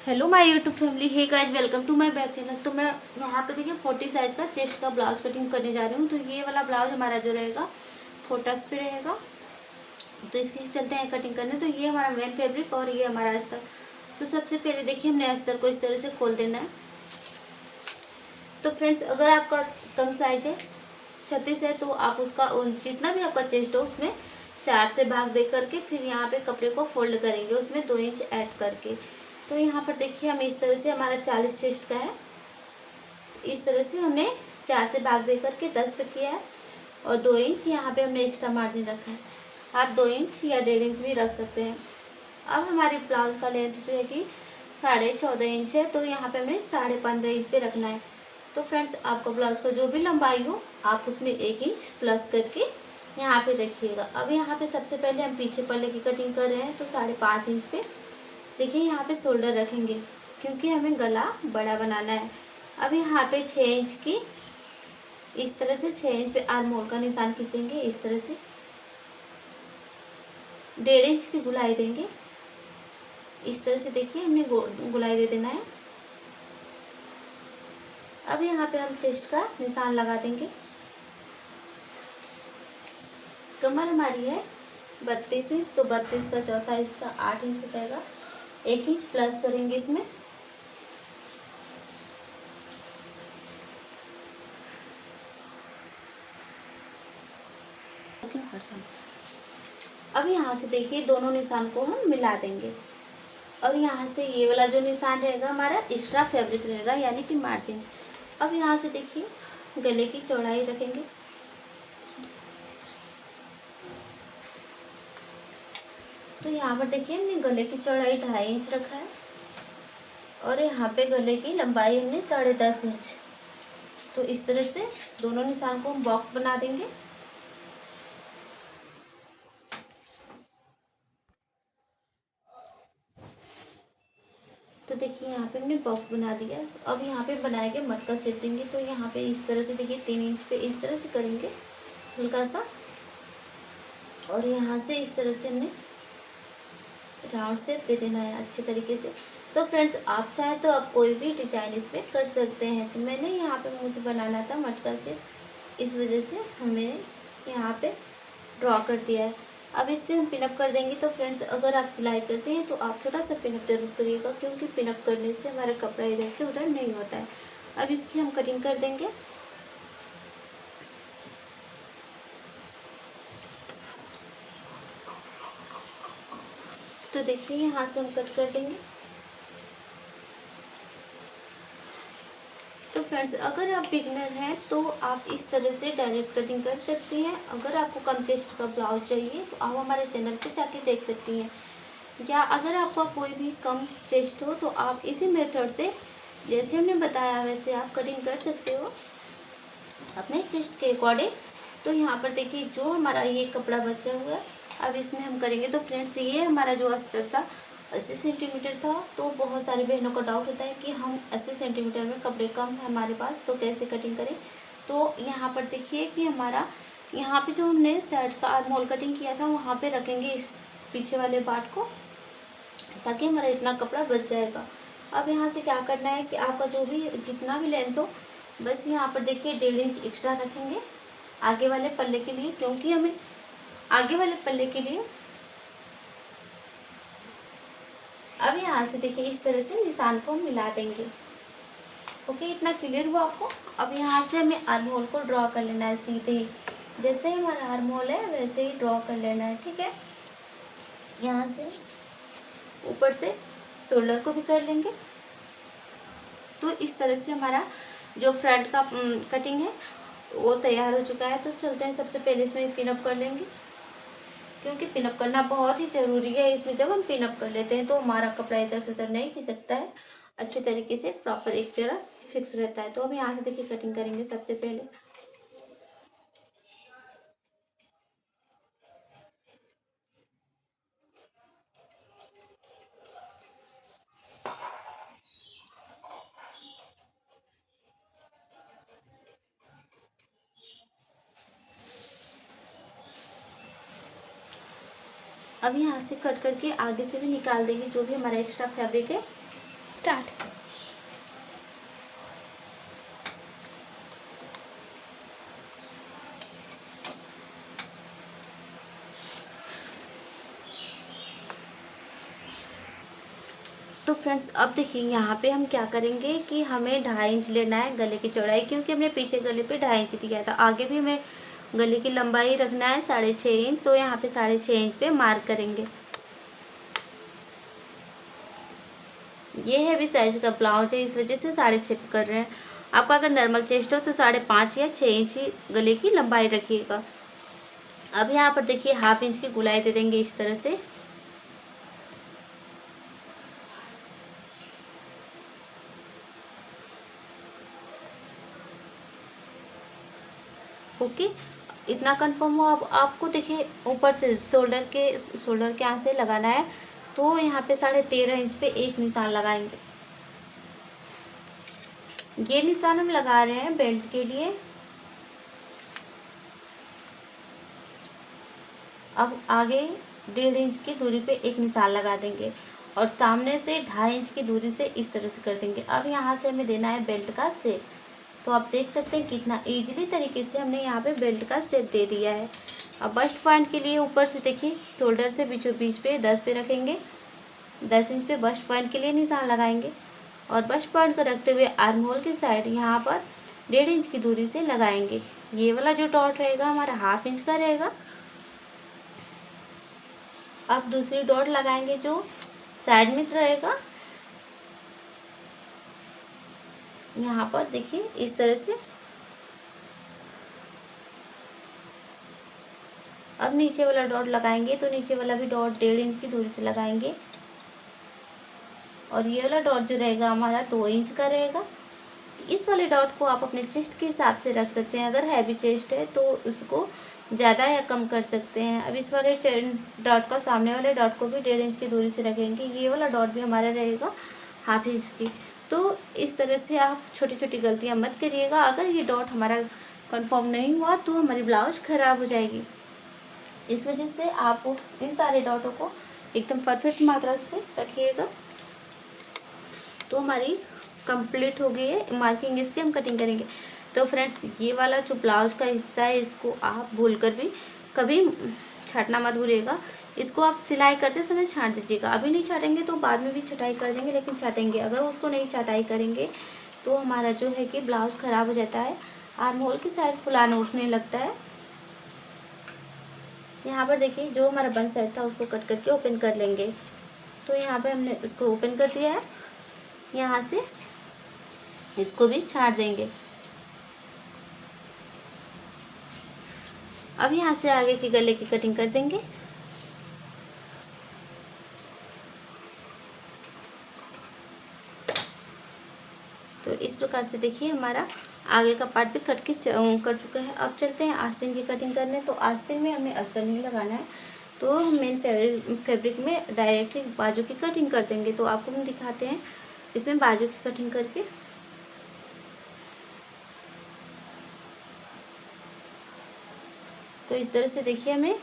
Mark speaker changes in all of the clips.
Speaker 1: Hello my YouTube family, hey guys, welcome to my back channel. तो मैं यहाँ पे देखिए 40 साइज का चेस्ट का ब्लाउज कटिंग करने जा रही हूँ। तो ये वाला ब्लाउज हमारा जो रहेगा 4 पे रहेगा। तो इसकी चलते हैं कटिंग करने। तो ये हमारा मेन फैब्रिक और ये हमारा अस्तर। तो सबसे पहले देखिए हमने अस्तर को इस तरह से खोल देना है। तो फ्रेंड्स, अगर आपका कम साइज है 36 है तो आप उसका जितना भी आपका चेस्ट हो उसमें 4 से भाग दे करके फिर यहाँ पे कपड़े को फोल्ड करेंगे, उसमें 2 इंच ऐड करके। तो यहाँ पर देखिए हम इस तरह से, हमारा 40 चेस्ट का है, इस तरह से हमने 4 से भाग दे करके 10 पे किया है और 2 इंच यहाँ पे हमने एक्स्ट्रा मार्जिन रखा है। आप 2 इंच या 1.5 इंच भी रख सकते हैं। अब हमारे ब्लाउज का लेंथ जो है कि 14.5 इंच है, तो यहाँ पे हमें 15.5 इंच पे रखना है। तो फ्रेंड्स, आपका ब्लाउज का जो भी लंबाई हो आप उसमें 1 इंच प्लस करके यहाँ पे रखिएगा। अब यहाँ पे सबसे पहले हम पीछे पल्ले की कटिंग कर रहे हैं। तो 5.5 इंच पे देखिए यहाँ पे शोल्डर रखेंगे, क्योंकि हमें गला बड़ा बनाना है। अब यहाँ पे 6 इंच की, इस तरह से 6 इंच पे आर्म होल का निशान खींचेंगे। इस तरह से 1.5 इंच की गुलाई देंगे। इस तरह से देखिए हमने गुलाई दे देना है। अब यहाँ पे हम चेस्ट का निशान लगा देंगे। कमर हमारी है 32 इंच, तो 32 का चौथा हिस्सा 8 इंच हो जाएगा। 1 इंच प्लस करेंगे इसमें। अब यहाँ से देखिए दोनों निशान को हम मिला देंगे और यहाँ से ये वाला जो निशान रहेगा हमारा एक्स्ट्रा फैब्रिक रहेगा, यानी कि मार्जिन। अब यहाँ से देखिए गले की चौड़ाई रखेंगे। तो यहाँ पर देखिए हमने गले की चौड़ाई 2.5 इंच रखा है और यहाँ पे गले की लंबाई हमने 10.5 इंच। तो इस तरह से दोनों निशान को हम बॉक्स बना देंगे। तो देखिए यहाँ पे हमने बॉक्स बना दिया। तो अब यहाँ पे बनाएंगे मटका सेट देंगे। तो यहाँ पे इस तरह से देखिए 3 इंच पे इस तरह से करेंगे हल्का सा, और यहाँ से इस तरह से हमने राउंड शेप दे देना है अच्छे तरीके से। तो फ्रेंड्स, आप चाहें तो आप कोई भी डिजाइन इसमें कर सकते हैं। तो मैंने यहाँ पे मुझे बनाना था मटका शेप, इस वजह से हमें यहाँ पे ड्रॉ कर दिया है। अब इस पर हम पिनअप कर देंगे। तो फ्रेंड्स, अगर आप सिलाई करते हैं तो आप थोड़ा सा पिनअप जरूर करिएगा, क्योंकि पिनअप करने से हमारा कपड़ा इधर से उधर नहीं होता है। अब इसकी हम कटिंग कर देंगे। तो देखिए यहाँ से हम कट कर देंगे। तो फ्रेंड्स, अगर आप बिगनर हैं तो आप इस तरह से डायरेक्ट कटिंग कर सकती हैं। अगर आपको कम चेस्ट का ब्लाउज चाहिए तो आप हमारे चैनल पे जाके देख सकती हैं, या अगर आपका कोई भी कम चेस्ट हो तो आप इसी मेथड से जैसे हमने बताया वैसे आप कटिंग कर सकते हो अपने चेस्ट के अकॉर्डिंग। तो यहाँ पर देखिए जो हमारा ये कपड़ा बचा हुआ है, अब इसमें हम करेंगे। तो फ्रेंड्स, ये हमारा जो अस्तर था 80 सेंटीमीटर था। तो बहुत सारी बहनों का डाउट होता है कि हम 80 सेंटीमीटर में कपड़े कम है हमारे पास, तो कैसे कटिंग करें। तो यहाँ पर देखिए कि हमारा यहाँ पे जो हमने शर्ट का आर्म होल कटिंग किया था वहाँ पे रखेंगे इस पीछे वाले पार्ट को, ताकि हमारा इतना कपड़ा बच जाएगा। अब यहाँ से क्या करना है कि आपका जो भी जितना भी लेंथ हो, बस यहाँ पर देखिए 1.5 इंच एक्स्ट्रा रखेंगे आगे वाले पल्ले के लिए, क्योंकि हमें आगे वाले पल्ले के लिए। अब यहाँ से देखिए इस तरह से निशान को हम मिला देंगे। ओके, इतना क्लियर हुआ आपको। अब यहाँ से हमें आर्म होल को ड्रॉ कर लेना है सीधे ही, जैसे ही हमारा आर्म होल है वैसे ही ड्रॉ कर लेना है, ठीक है। यहाँ से ऊपर से शोल्डर को भी कर लेंगे। तो इस तरह से हमारा जो फ्रंट का कटिंग है वो तैयार हो चुका है। तो चलते हैं, सबसे पहले इसमें पिनअप कर लेंगे, क्योंकि पिनअप करना बहुत ही ज़रूरी है। इसमें जब हम पिनअप कर लेते हैं तो हमारा कपड़ा इधर से उधर नहीं खिसकता है, अच्छे तरीके से प्रॉपर एक तरह फिक्स रहता है। तो हम यहाँ से देखिए कटिंग करेंगे सबसे पहले। अब यहाँ से कट करके आगे से भी निकाल देंगे जो भी हमारा एक्स्ट्रा फैब्रिक है। स्टार्ट। तो फ्रेंड्स अब देखिए यहाँ पे हम क्या करेंगे कि हमें 2.5 इंच लेना है गले की चौड़ाई, क्योंकि हमने पीछे गले पे 2.5 इंच दिया था। आगे भी हमें गले की लंबाई रखना है 6.5 इंच, तो यहाँ पे 6.5 इंच पे मार्क करेंगे। ये है भी साइज का ब्लाउज है, इस वजह से 6.5 कर रहे हैं। आपका अगर नॉर्मल चेस्ट हो तो 5.5 या 6 इंच ही गले की लंबाई रखिएगा। अब यहाँ पर देखिए 1/2 इंच की गुलाई दे देंगे इस तरह से। ओके, इतना कंफर्म हो। अब आपको देखिए ऊपर से शोल्डर के यहाँ से लगाना है, तो यहाँ पे 13.5 इंच पे एक निशान लगाएंगे। ये निशान हम लगा रहे हैं बेल्ट के लिए। अब आगे 1.5 इंच की दूरी पे एक निशान लगा देंगे और सामने से 2.5 इंच की दूरी से इस तरह से कर देंगे। अब यहाँ से हमें देना है बेल्ट का शेप। तो आप देख सकते हैं कितना इजीली तरीके से हमने यहाँ पे बेल्ट का शेप दे दिया है। अब बस्ट पॉइंट के लिए ऊपर से देखिए शोल्डर से बीचों बीच पे 10 पे रखेंगे। 10 इंच पे बस्ट पॉइंट के लिए निशान लगाएंगे और बस्ट पॉइंट को रखते हुए आर्म होल की साइड यहाँ पर 1.5 इंच की दूरी से लगाएंगे। ये वाला जो डॉट रहेगा हमारा 1/2 इंच का रहेगा। अब दूसरी डॉट लगाएंगे जो साइड में रहेगा, यहाँ पर देखिए इस तरह से। अब नीचे वाला डॉट लगाएंगे, तो नीचे वाला भी डॉट 1.5 इंच की दूरी से लगाएंगे और ये वाला डॉट जो रहेगा हमारा 2 इंच का रहेगा। इस वाले डॉट को आप अपने चेस्ट के हिसाब से रख सकते हैं। अगर हैवी चेस्ट है तो उसको ज़्यादा या कम कर सकते हैं। अब इस वाले डॉट का सामने वाले डॉट को भी 1.5 इंच की दूरी से रखेंगे। ये वाला डॉट भी हमारा रहेगा 1/2 इंच की। तो इस तरह से आप छोटी छोटी गलतियां मत करिएगा। अगर ये डॉट हमारा कंफर्म नहीं हुआ तो हमारी ब्लाउज ख़राब हो जाएगी। इस वजह से आप इन सारे डॉटों को एकदम परफेक्ट मात्रा से रखिएगा। तो हमारी कंप्लीट हो गई है मार्किंग, इसकी हम कटिंग करेंगे। तो फ्रेंड्स ये वाला जो ब्लाउज का हिस्सा है इसको आप भूलकर भी कभी छाटना मत भूलिएगा। इसको आप सिलाई करते समय छाट दीजिएगा। अभी नहीं छाटेंगे तो बाद में भी छटाई कर देंगे, लेकिन छाटेंगे। अगर उसको नहीं छटाई करेंगे तो हमारा जो है कि ब्लाउज ख़राब हो जाता है, आर्म होल की साइड फुलाने उठने लगता है। यहाँ पर देखिए जो हमारा बन साइड था उसको कट करके ओपन कर लेंगे। तो यहाँ पे हमने उसको ओपन कर दिया है, यहाँ से इसको भी छाट देंगे। अब यहाँ से आगे के गले की कटिंग कर देंगे। तो इस प्रकार से देखिए हमारा आगे का पार्ट भी कट चुका है। अब चलते हैं आस्तीन की कटिंग करने। तो आस्तीन में हमें अस्तर नहीं लगाना है, तो हम मेन फैब्रिक में डायरेक्टली बाजू की कटिंग कर देंगे। तो आपको हम दिखाते हैं इसमें बाजू की कटिंग करके। तो इस तरह से देखिए हमें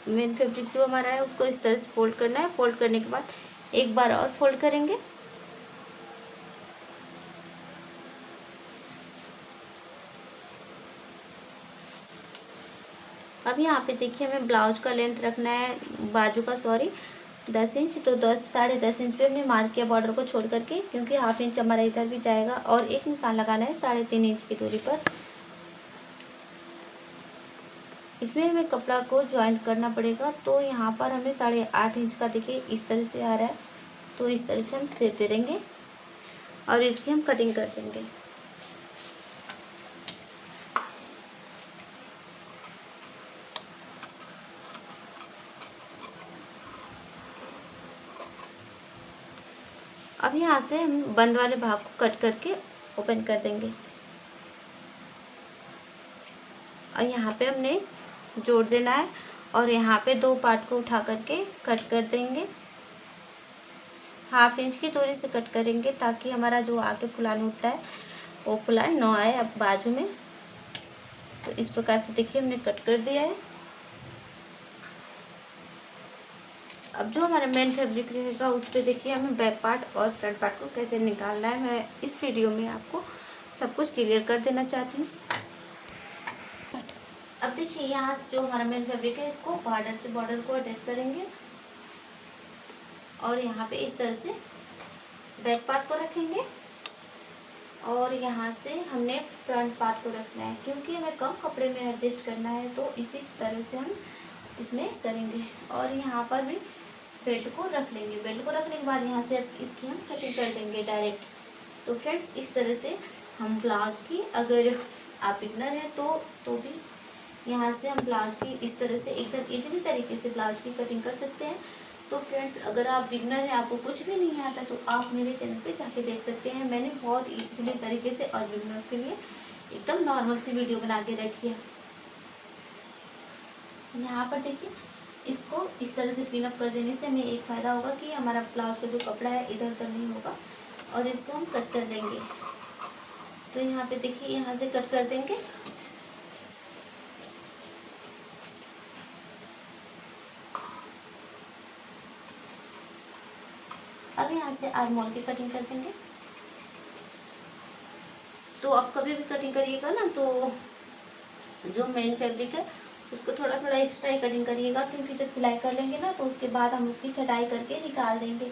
Speaker 1: मेन फैब्रिक जो हमारा है उसको इस तरह से फोल्ड करना है। फोल्ड करने के बाद एक बार और फोल्ड करेंगे। अब यहाँ पे देखिए हमें ब्लाउज का लेंथ रखना है, बाजू का 10 इंच। तो 10-10.5 इंच पे हमने मार्क किया बॉर्डर को छोड़ करके, क्योंकि 1/2 इंच हमारा इधर भी जाएगा और एक निशान लगाना है 3.5 इंच की दूरी पर। इसमें हमें कपड़ा को ज्वाइंट करना पड़ेगा। तो यहाँ पर हमें 8.5 इंच का देखिए इस तरह से आ रहा है। तो इस तरह से हम शेप दे देंगे और इसकी हम कटिंग कर देंगे। अब यहाँ से हम बंद वाले भाग को कट करके ओपन कर देंगे और यहाँ पे हमने जोड़ देना है और यहाँ पे 2 पार्ट को उठा करके कट कर देंगे। 1/2 इंच की दूरी से कट करेंगे ताकि हमारा जो आगे फुलान होता है वो फुलान न आए अब बाजू में। तो इस प्रकार से देखिए हमने कट कर दिया है। अब जो हमारा मेन फैब्रिक रहेगा उस पर देखिए हमें बैक पार्ट और फ्रंट पार्ट को कैसे निकालना है, मैं इस वीडियो में आपको सब कुछ क्लियर कर देना चाहती हूँ। अब देखिए यहाँ से जो हमारा मेन फैब्रिक है इसको बॉर्डर से बॉर्डर को अटैच करेंगे और यहाँ पे इस तरह से बैक पार्ट को रखेंगे और यहाँ से हमने फ्रंट पार्ट को रखना है, क्योंकि हमें कम कपड़े में एडजस्ट करना है तो इसी तरह से हम इसमें करेंगे। और यहाँ पर भी बेल्ट को रख लेंगे। बेल्ट को रखने के बाद यहाँ से अब इसकी हम कटिंग कर देंगे डायरेक्ट। तो फ्रेंड्स इस तरह से हम ब्लाउज की, अगर आप बिगनर हैं तो भी यहाँ से हम ब्लाउज की इस तरह से एकदम इजीली तरीके से ब्लाउज की कटिंग कर सकते हैं। तो फ्रेंड्स अगर आप बिगनर हैं, आपको कुछ भी नहीं आता, तो आप मेरे चैनल पे जाके देख सकते हैं। मैंने बहुत इजीली तरीके से और बिगनर के लिए एकदम नॉर्मल सी वीडियो बना के रखी है। यहाँ पर देखिए इसको इस तरह से पिन अप कर देने से हमें एक फ़ायदा होगा कि हमारा ब्लाउज का जो कपड़ा है इधर उधर नहीं होगा और इसको हम कट कर देंगे। तो यहाँ पे देखिए यहाँ से कट कर देंगे। अब यहाँ से आर्म होल की कटिंग कर देंगे। तो आप कभी भी कटिंग करिएगा ना तो जो मेन फैब्रिक है उसको थोड़ा थोड़ा एक्स्ट्रा ही कटिंग करिएगा, क्योंकि जब सिलाई कर लेंगे ना तो उसके बाद हम उसकी छटाई करके निकाल देंगे।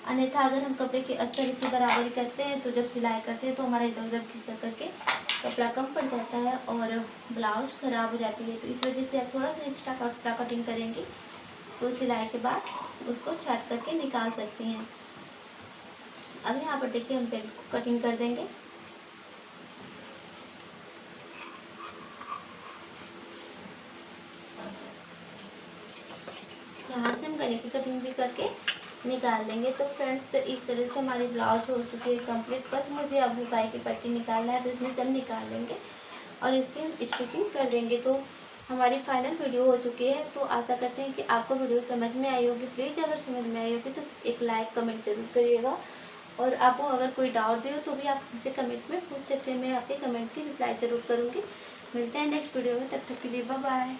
Speaker 1: अन्यथा अगर हम कपड़े के अस्तर की बराबरी करते हैं तो जब सिलाई करते हैं तो हमारा इधर उधर खिसक करके कपड़ा कम पड़ जाता है और ब्लाउज ख़राब हो जाती है। तो इस वजह से आप थोड़ा सा एक्स्ट्रा कटिंग करेंगे तो सिलाई के बाद उसको छाट करके निकाल सकती हैं। अब यहाँ पर देखिए हम बेल्ट को कटिंग कर देंगे। यहाँ से हम गले की कटिंग भी करके निकाल देंगे। तो फ्रेंड्स इस तरह से हमारी ब्लाउज हो चुकी है कंप्लीट। बस मुझे अब हुकाई की पट्टी निकालना है, तो इसमें सब निकाल लेंगे और इसकी हम स्टिचिंग कर देंगे। तो हमारी फाइनल वीडियो हो चुकी है। तो आशा करते हैं कि आपको वीडियो समझ में आई होगी। प्लीज़ अगर समझ में आई होगी तो एक लाइक कमेंट जरूर करिएगा और आपको अगर कोई डाउट भी हो तो भी आप मुझसे कमेंट में पूछ सकते हैं। मैं आपके कमेंट की रिप्लाई ज़रूर करूँगी। मिलते हैं नेक्स्ट वीडियो में, तब तक के लिए बाय बाय।